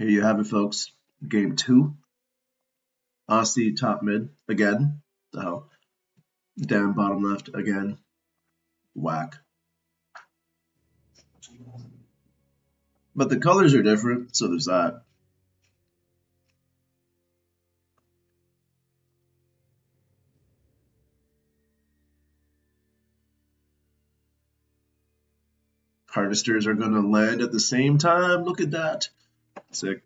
Here you have it, folks. Game two. Aussie top mid again. The hell. Dan bottom left again. Whack. But the colors are different, so there's that. Harvesters are going to land at the same time. Look at that. Sick.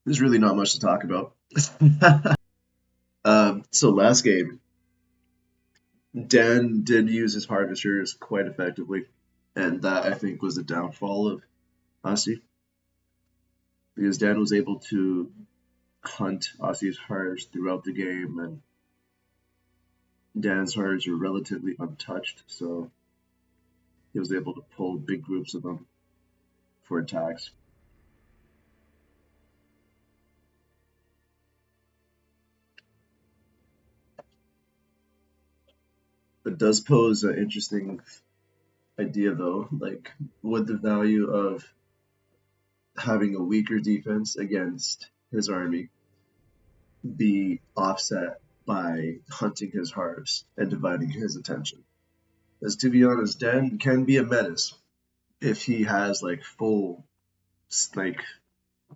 There's really not much to talk about. So last game, Dan did use his harvesters quite effectively, and that I think was the downfall of Aussie, because Dan was able to hunt Aussie's hearts throughout the game, and Dan's hearts are relatively untouched, so he was able to pull big groups of them for attacks. It does pose an interesting idea, though. Like, would the value of having a weaker defense against his army be offset by hunting his harvest and dividing his attention? Because to be honest, Dan can be a menace if he has like full like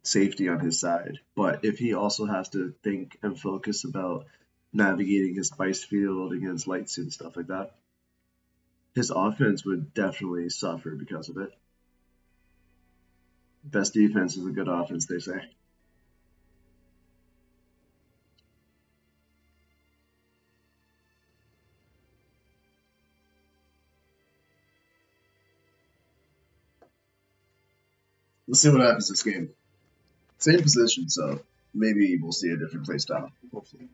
safety on his side. But if he also has to think and focus about navigating his spice field against lights and stuff like that, his offense would definitely suffer because of it. Best defense is a good offense, they say. Let's see what happens this game. Same position, so maybe we'll see a different play style, hopefully.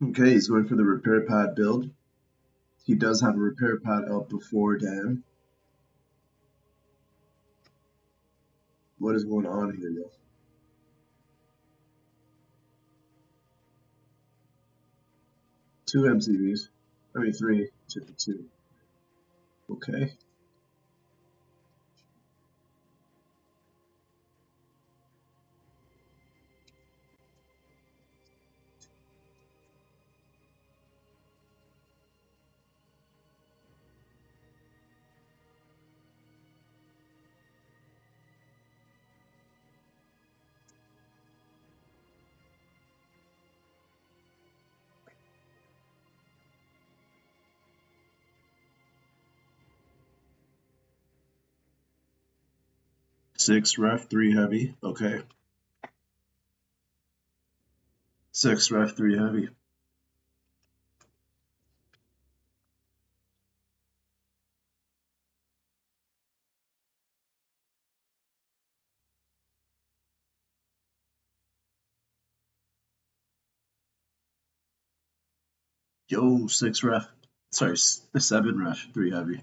Okay, he's going for the repair pad build. He does have a repair pad out before Dan. What is going on here, guys? Two MCVs. I mean, three. Two. Okay. Six ref, three heavy. Okay. Six ref, three heavy. Yo, six ref. Sorry, seven ref, three heavy.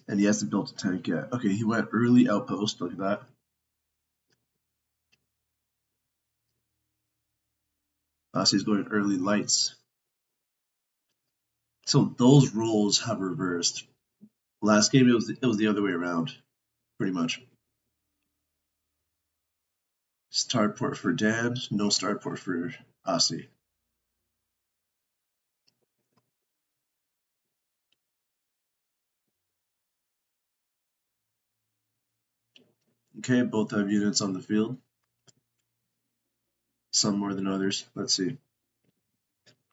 And he hasn't built a tank yet. Okay, he went early outpost. Look at that. He's going early lights. So those roles have reversed. Last game it was the other way around, pretty much. Starport for Dan, no starport for Aussie. Okay, both have units on the field. Some more than others. Let's see.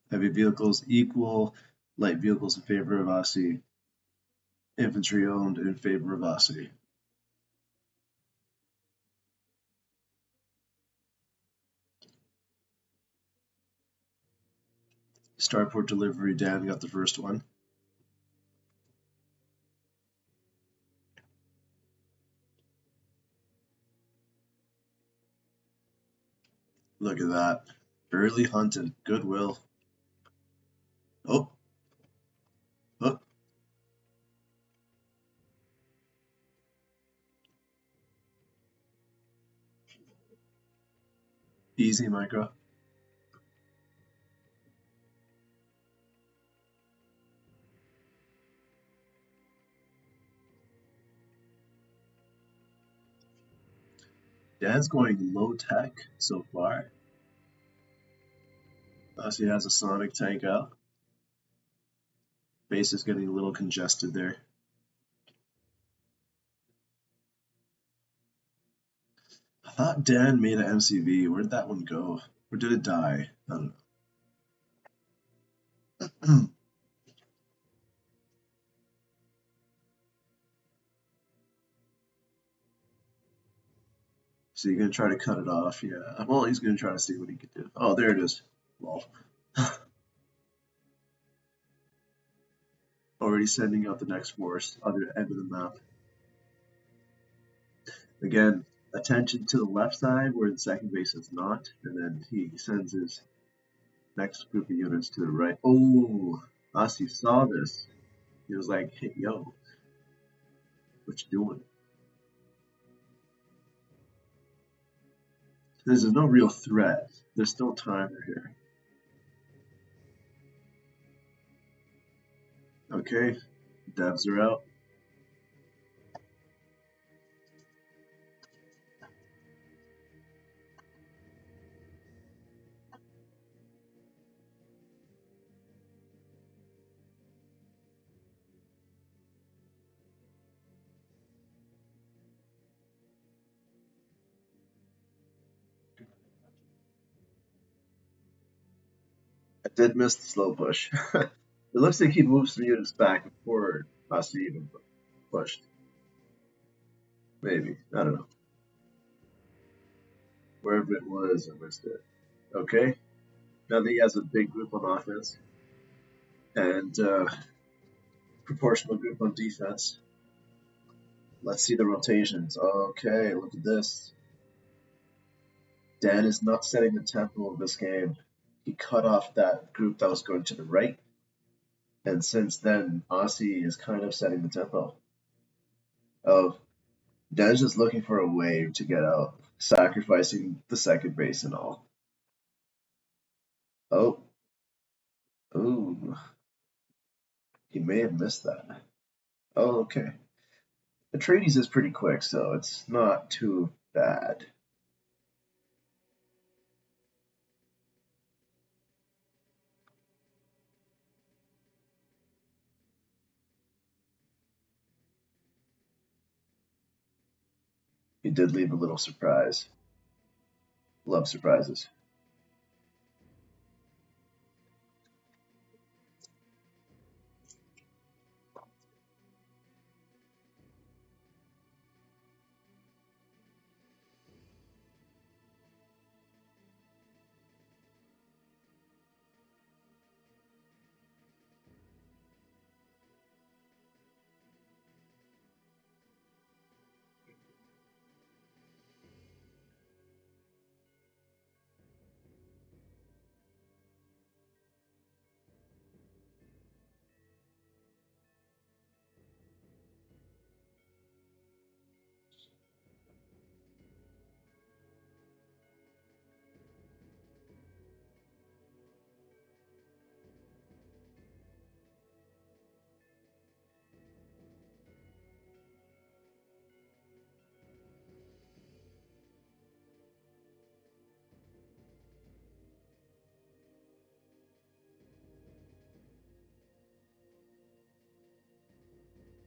Heavy vehicles equal, light vehicles in favor of Aussie, infantry owned in favor of Aussie. Starport delivery, Dan got the first one. Look at that. Early hunted. Goodwill. Oh, oh, easy micro. Dan's going low tech so far. Plus he has a Sonic tank out. Base is getting a little congested there. I thought Dan made an MCV. Where'd that one go? Or did it die? I don't know. So you're gonna try to cut it off? Yeah. Well, he's gonna try to see what he can do. Oh, there it is. Lol. Already sending out the next force, other end of the map. Again, attention to the left side where the second base is not, and then he sends his next group of units to the right. Oh, Asi saw this. He was like, hey, yo, what you doing? There's no real threat. There's still time here. Okay, devs are out. I did miss the slow push. It looks like he moves some units back and forward. Asi even pushed. Maybe. I don't know. Wherever it was, I missed it. Okay. Now that he has a big group on offense and proportional group on defense. Let's see the rotations. Okay, look at this. Dan is not setting the tempo of this game. He cut off that group that was going to the right, and since then, Aussie is kind of setting the tempo. Oh, Dan's just looking for a wave to get out, sacrificing the second base and all. Oh, ooh, he may have missed that. Oh, okay. Atreides is pretty quick, so it's not too bad. He did leave a little surprise. Love surprises.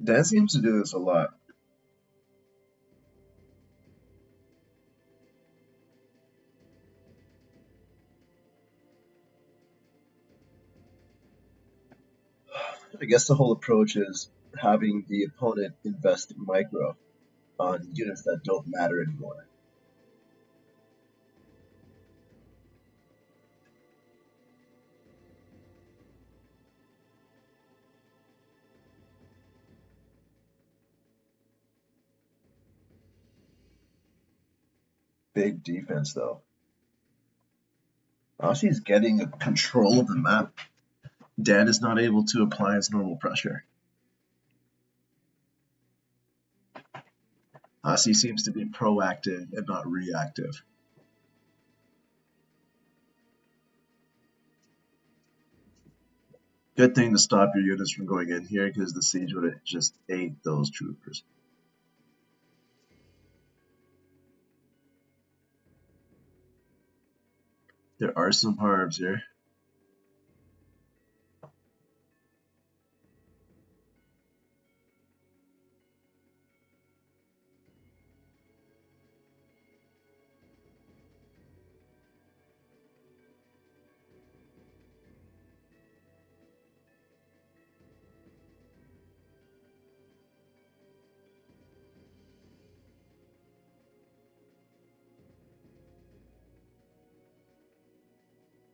Dan seems to do this a lot. I guess the whole approach is having the opponent invest micro on units that don't matter anymore. Big defense, though. Aussie's getting a control of the map. Dan is not able to apply his normal pressure. Aussie seems to be proactive and not reactive. Good thing to stop your units from going in here because the siege would have just ate those troopers. There are some harbs here.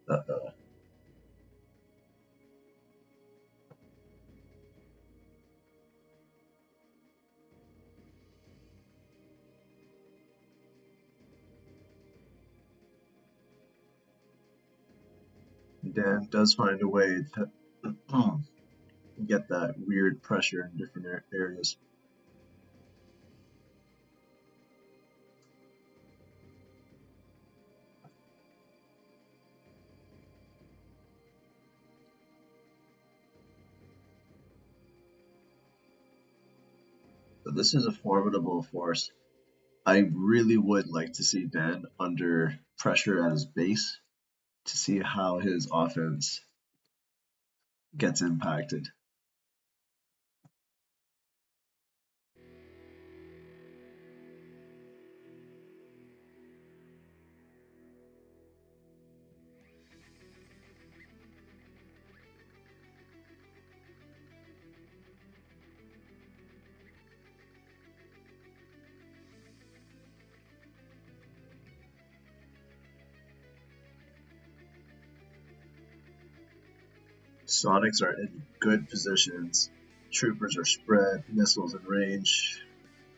Uh-oh. Dan does find a way to get that weird pressure in different areas. But this is a formidable force. I really would like to see Dan under pressure at his base to see how his offense gets impacted. Sonics are in good positions. Troopers are spread, missiles in range,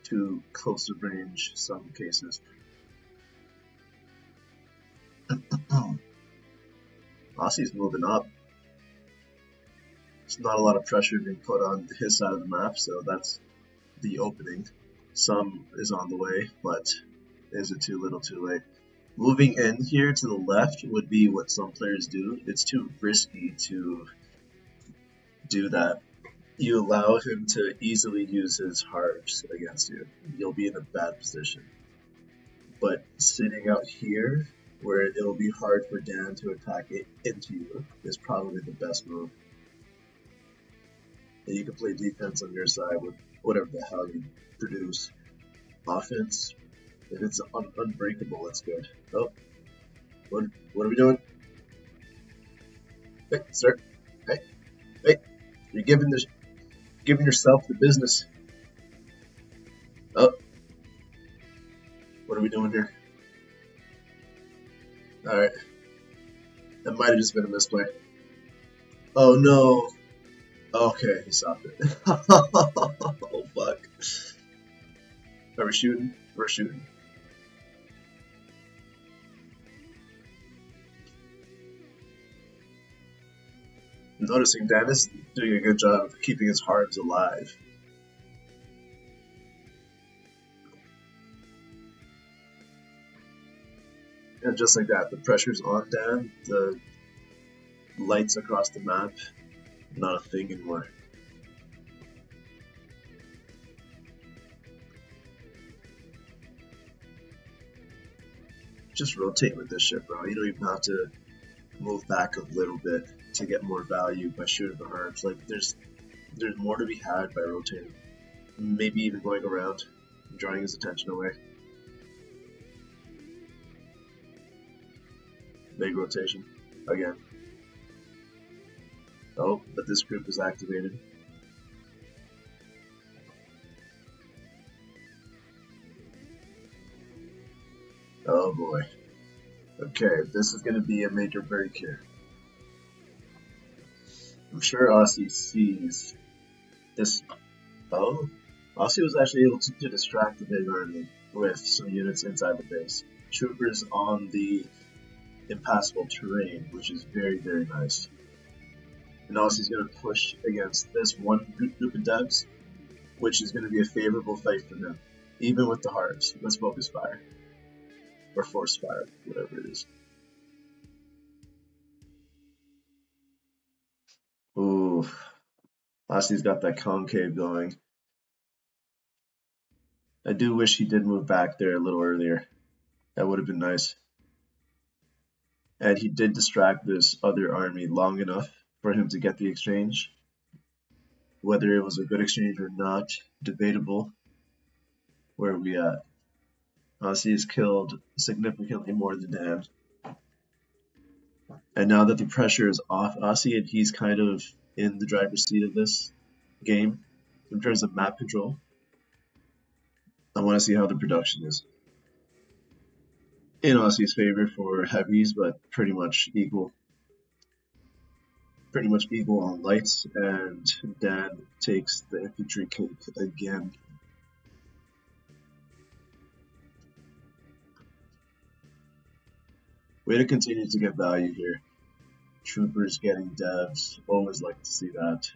too close to range some cases. Aussie's moving up. There's not a lot of pressure being put on his side of the map, so that's the opening. Some is on the way, but is it too little too late? Moving in here to the left would be what some players do. It's too risky to do that. You allow him to easily use his harps against you. You'll be in a bad position. But sitting out here, where it'll be hard for Dan to attack it into you, is probably the best move. And you can play defense on your side with whatever the hell you produce. Offense, if it's unbreakable, that's good. Oh, what are we doing? Hey, sir. Hey, you're giving yourself the business. Oh, what are we doing here? All right, that might have just been a misplay. Oh no. Okay, he stopped it. Oh fuck. Are we shooting? We're shooting. I'm noticing Dan is doing a good job of keeping his harps alive. And just like that, the pressure's on Dan, the lights across the map, not a thing anymore. Just rotate with this ship, bro. You don't even have to move back a little bit to get more value by shooting the harps. Like there's more to be had by rotating. Maybe even going around and drawing his attention away. Big rotation again. Oh, but this group is activated. Oh boy. Okay, this is going to be a major break here. I'm sure Aussie sees this. Oh, Aussie was actually able to distract the big army with some units inside the base. Troopers on the impassable terrain, which is very, very nice. And also he's going to push against this one group of devs, which is going to be a favorable fight for them, even with the harps. Let's focus fire, or force fire, whatever it is. Ooh, Asi's got that concave going. I do wish he did move back there a little earlier. That would have been nice. And he did distract this other army long enough for him to get the exchange. Whether it was a good exchange or not, debatable. Where are we at? Asi has killed significantly more than Dan. And now that the pressure is off Asi and he's kind of in the driver's seat of this game in terms of map control, I want to see how the production is. In Asi's favor for heavies, but pretty much equal. Pretty much equal on lights, and Dan takes the infantry cake again. Way to continue to get value here. Troopers getting devs, always like to see that.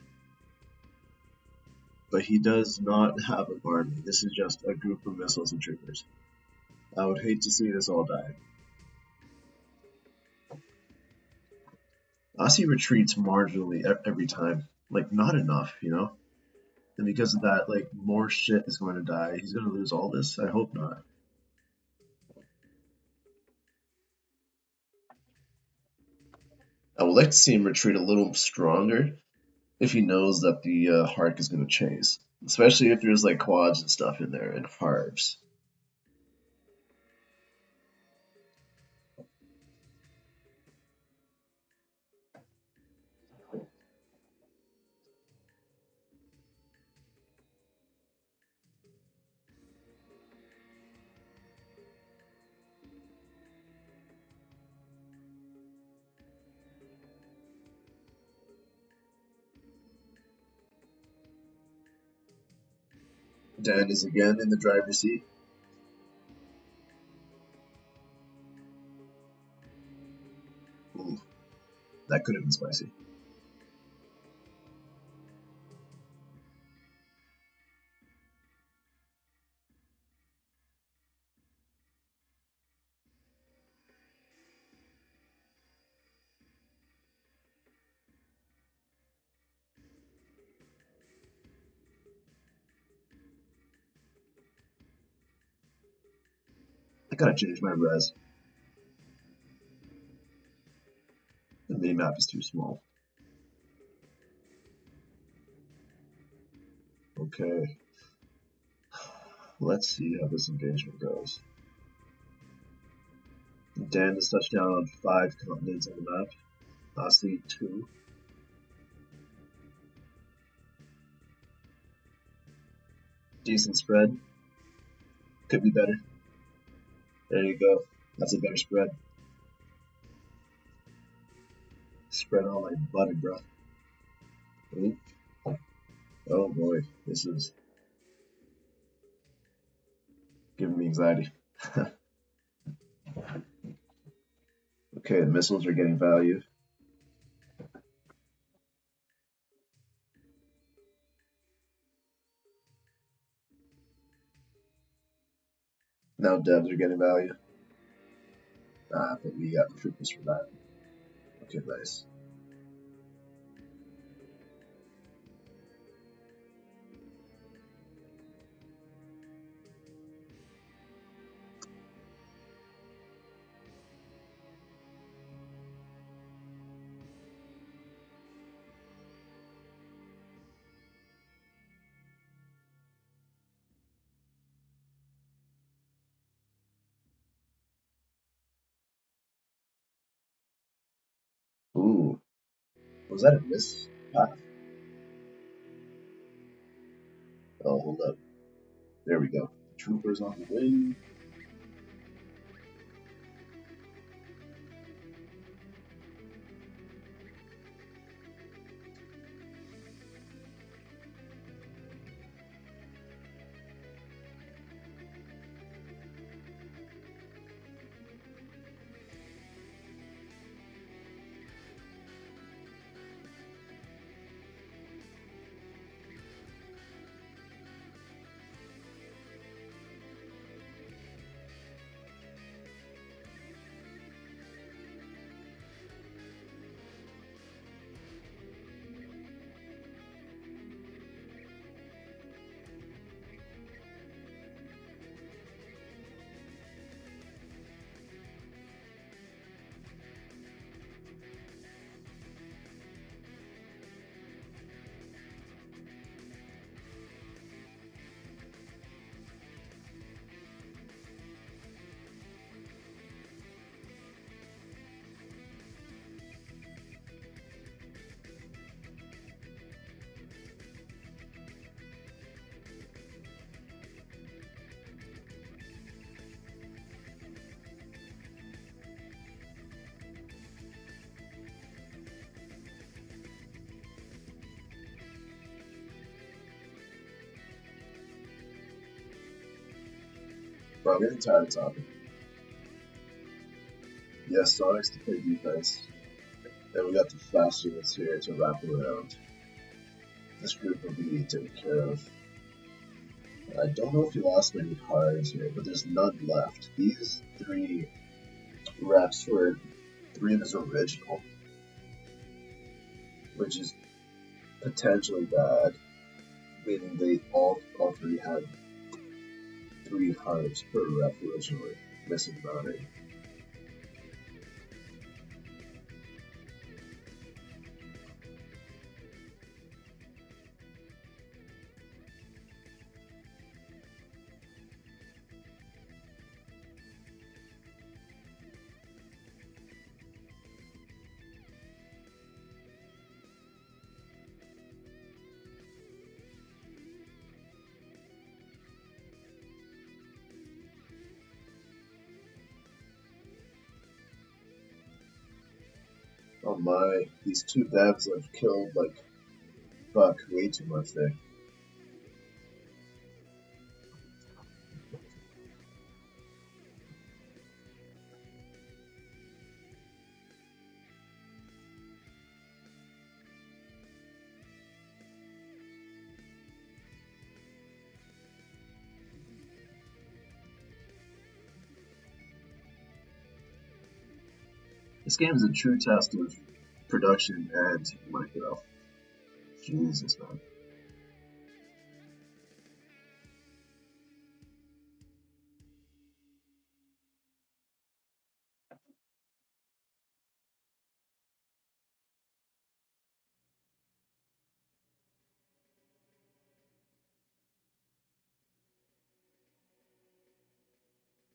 But he does not have an army. This is just a group of missiles and troopers. I would hate to see this all die. Asi retreats marginally every time. Like, not enough, you know? And because of that, like, more shit is going to die. He's going to lose all this? I hope not. I would like to see him retreat a little stronger if he knows that the Hark is going to chase. Especially if there's, like, quads and stuff in there and harps. Dan is again in the driver's seat. Ooh, that could have been spicy. I gotta change my res. The main map is too small. Okay. Let's see how this engagement goes. Dan has touched down on 5 continents on the map. Asi 2. Decent spread. Could be better. There you go. That's a better spread. Spread all like butter, bro. Ooh. Oh boy, this is giving me anxiety. Okay, the missiles are getting value. Now devs are getting value. But we got the troopers for that. Okay, nice. Ooh, was that a miss path? Oh, hold up. There we go. Troopers on the wing. Bro, I'm getting tired of talking. Yes, Sonic's to play defense. Then we got the fast units here to wrap around. This group will be taken care of. I don't know if you lost many cards here, but there's none left. These three reps were three of his original, which is potentially bad, meaning they all three had three hearts per rep originally, missing Bounty. Oh my, these two devs have killed like fuck way too much there. This game is a true test of production and micro. Jesus man.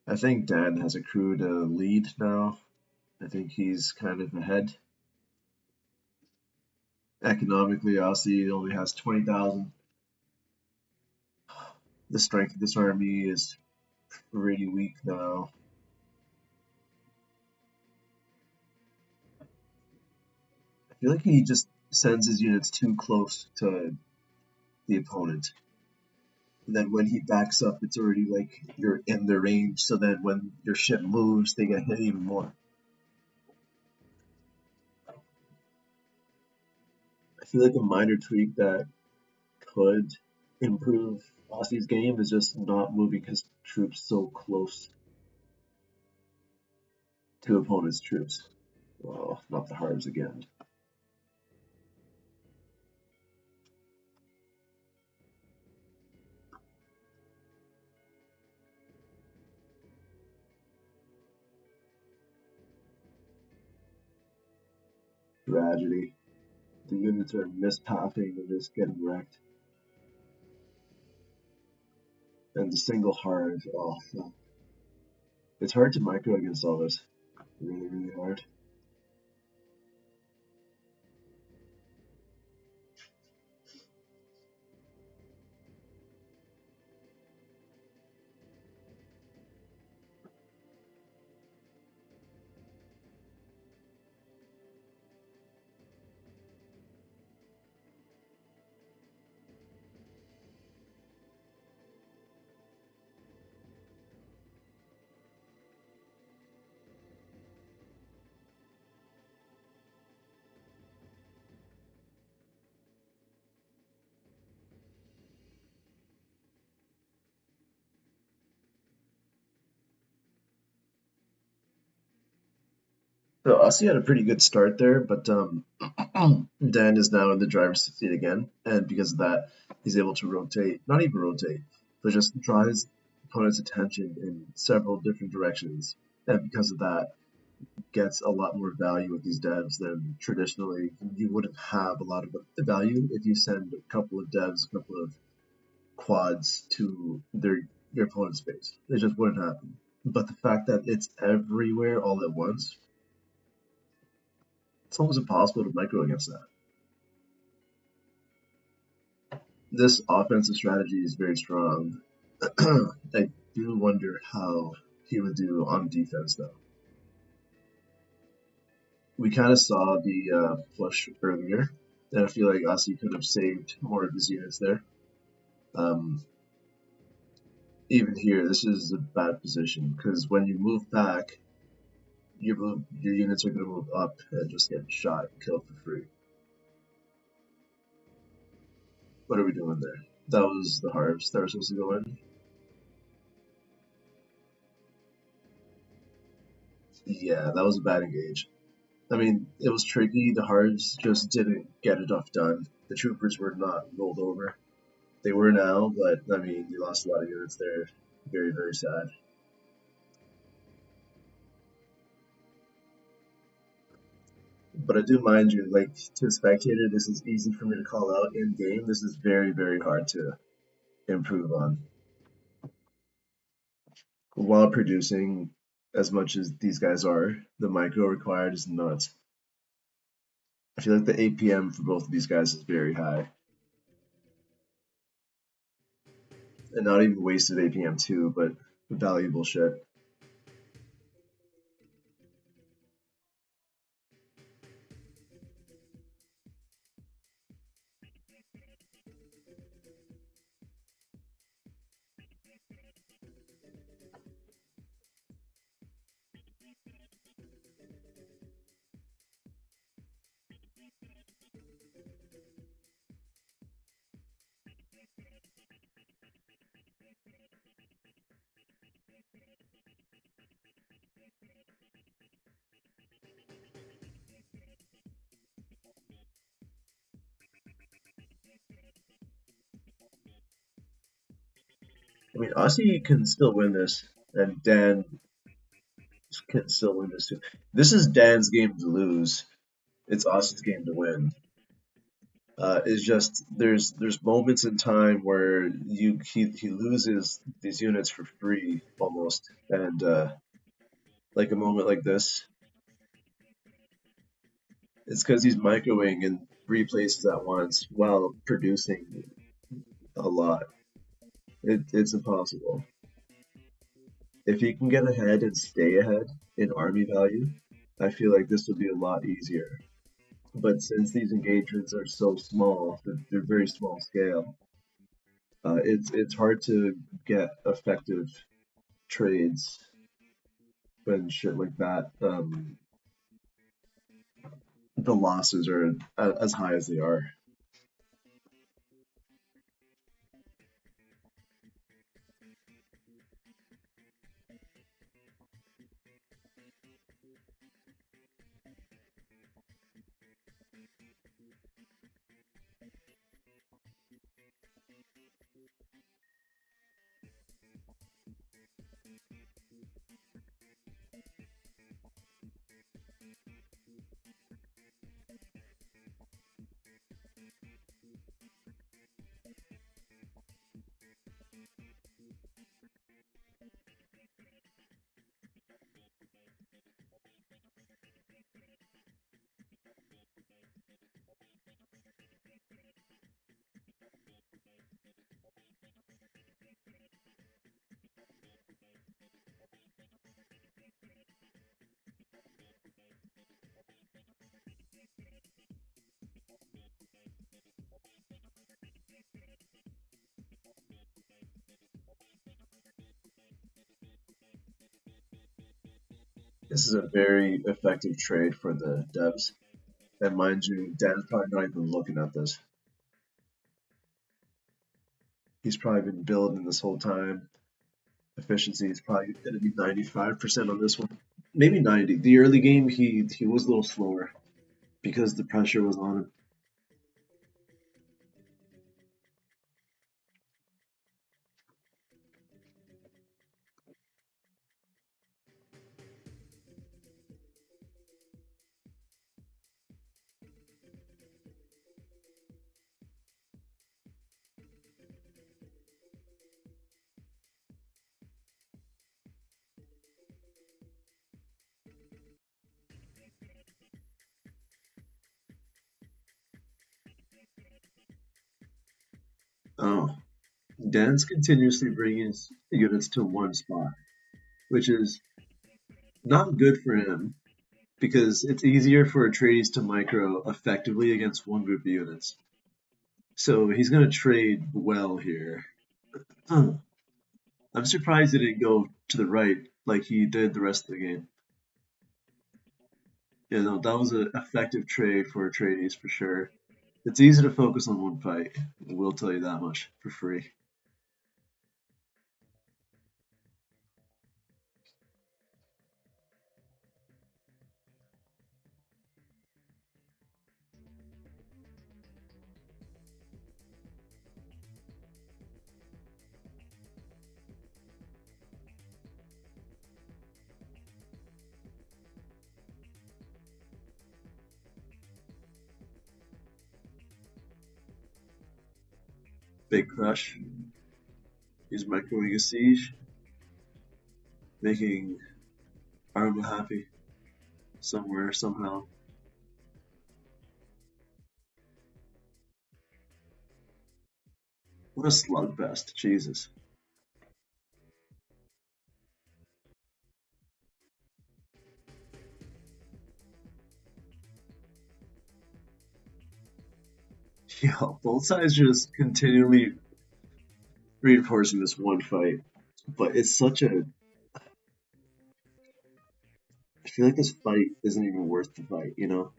I think Dan has accrued a lead now. I think he's kind of ahead. Economically, Aussie only has 20,000. The strength of this army is pretty weak now. I feel like he just sends his units too close to the opponent. And then when he backs up, it's already like you're in their range. So then when your ship moves, they get hit even more. I feel like a minor tweak that could improve Aussie's game is just not moving his troops so close to opponent's troops. Well, not the Harves again. Tragedy. The units are mispathing and just getting wrecked. And the single Harve, oh fuck. It's hard to micro against all this. Really, really hard. So Aussie had a pretty good start there, but Dan is now in the driver's seat again, and because of that, he's able to rotate, not even rotate, but just draw his opponent's attention in several different directions, and because of that, gets a lot more value with these devs than traditionally you wouldn't have a lot of the value if you send a couple of devs, a couple of quads to their opponent's base. It just wouldn't happen. But the fact that it's everywhere all at once, it's almost impossible to micro against that. This offensive strategy is very strong. I do wonder how he would do on defense, though. We kind of saw the push earlier, and I feel like Aussie could have saved more of his units there. Um, Even here, this is a bad position because when you move back, your units are going to move up and just get shot and killed for free. What are we doing there? That was the harvest that were supposed to go in. Yeah, that was a bad engage. I mean, it was tricky. The hards just didn't get enough done. The troopers were not rolled over. They were now, but I mean, you lost a lot of units there. Very, very sad. But I do mind you, like to a spectator, this is easy for me to call out in game. This is very, very hard to improve on while producing as much as these guys are. The micro required is nuts. I feel like the APM for both of these guys is very high, and not even wasted APM too, but valuable shit. I mean, Aussie can still win this, and Dan can still win this too. This is Dan's game to lose. It's Austin's game to win. It's just there's moments in time where he loses these units for free almost, and like a moment like this, it's because he's microwing in three places at once while producing a lot. It's impossible. If he can get ahead and stay ahead in army value, I feel like this would be a lot easier. But since these engagements are so small, they're very small scale. It's hard to get effective trades when shit like that. The losses are as high as they are. This is a very effective trade for the devs. And mind you, Dan's probably not even looking at this. He's probably been building this whole time. Efficiency is probably going to be 95% on this one. Maybe 90. The early game, he was a little slower because the pressure was on him. Oh, Dan's continuously bringing his units to one spot, which is not good for him because it's easier for Atreides to micro effectively against one group of units. So he's going to trade well here. I'm surprised he didn't go to the right like he did the rest of the game. Yeah, no, that was an effective trade for Atreides for sure. It's easy to focus on one fight. I will tell you that much for free. Big crush. He's microwaving a siege, making Arma happy somewhere, somehow. What a slugfest, Jesus. Yeah, both sides just continually reinforcing this one fight. But it's such a. I feel like this fight isn't even worth the fight, you know?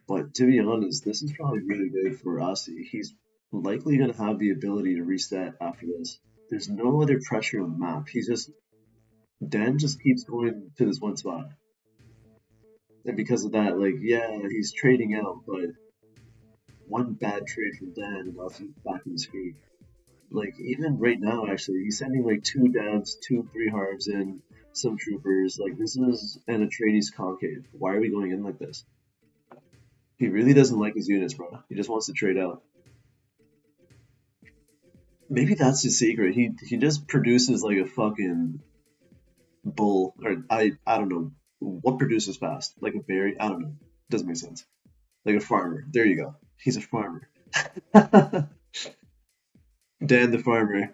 But to be honest, this is probably really big for Asi. He's likely going to have the ability to reset after this. There's no other pressure on the map. He's just. Dan just keeps going to this one spot. And because of that, like, yeah, he's trading out, but one bad trade from Dan and Asi's back in his feet. Like, even right now, actually, he's sending like two devs, two three hards in, some troopers. Like, this is an Atreides concave. Why are we going in like this? He really doesn't like his units, bro. He just wants to trade out. Maybe that's his secret. He just produces like a fucking bull, or I don't know what produces fast, like a berry. I don't know. Doesn't make sense. Like a farmer. There you go. He's a farmer. Dan the farmer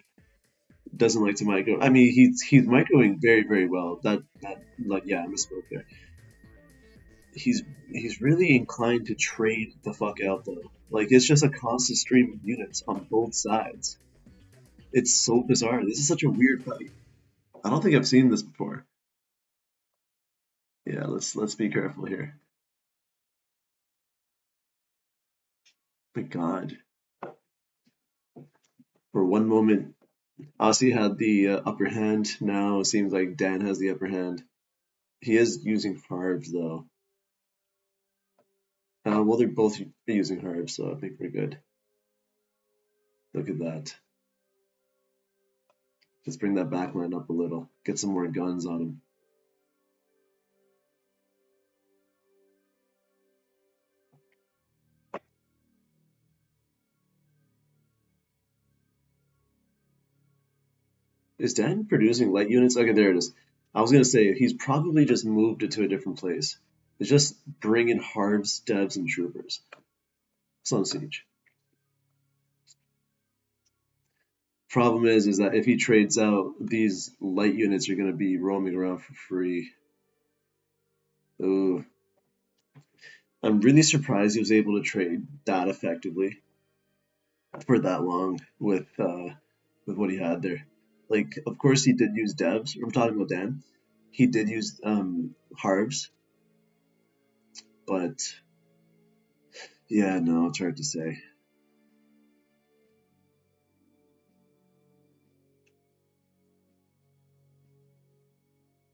doesn't like to micro. I mean, he's microing very well. That like yeah, I misspoke there. He's he's really inclined to trade the fuck out though. Like it's just a constant stream of units on both sides. It's so bizarre. This is such a weird fight. I don't think I've seen this before. Yeah, let's be careful here. My God, for one moment, Aussie had the upper hand. Now it seems like Dan has the upper hand. He is using Harbs though. Well, they're both using Harbs, so I think we're good. Look at that. Let's bring that backline up a little. Get some more guns on him. Is Dan producing light units? Okay, there it is. I was gonna say he's probably just moved it to a different place. It's just bringing Harbs, devs, and troopers. It's on siege. Problem is that if he trades out, these light units are gonna be roaming around for free. Ooh. I'm really surprised he was able to trade that effectively for that long with what he had there. Like, of course, he did use devs. I'm talking about Dan. He did use Harvs, but yeah, no, it's hard to say.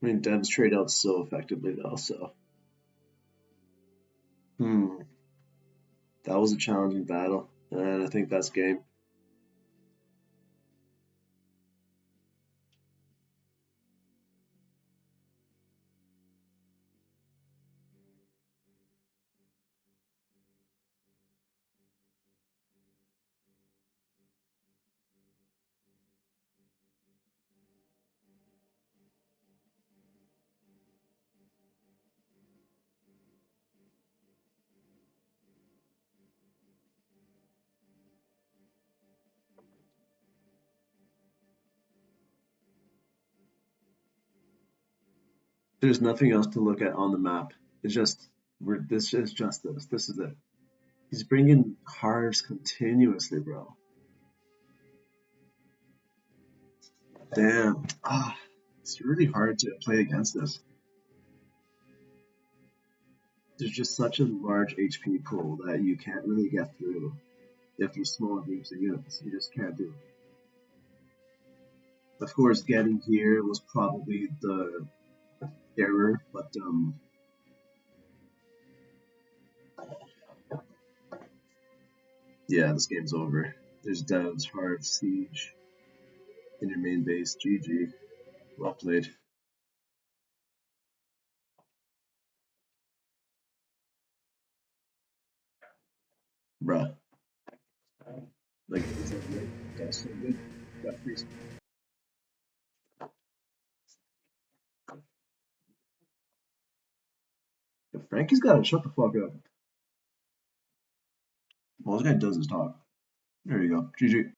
I mean, devs trade out so effectively though. So, hmm, that was a challenging battle, and I think that's game. There's nothing else to look at on the map. It's just we're this is just this. This is it. He's bringing harves continuously, bro. Damn. Ah, it's really hard to play against this. There's just such a large HP pool that you can't really get through if there's small groups of units. You just can't do it. Of course, getting here was probably the error, but yeah, this game's over. There's devs, hard siege in your main base. GG. Well played. Bruh. Like, is that good? That's so good. Got free. Frankie's gotta shut the fuck up. All this guy does is talk. There you go. GG.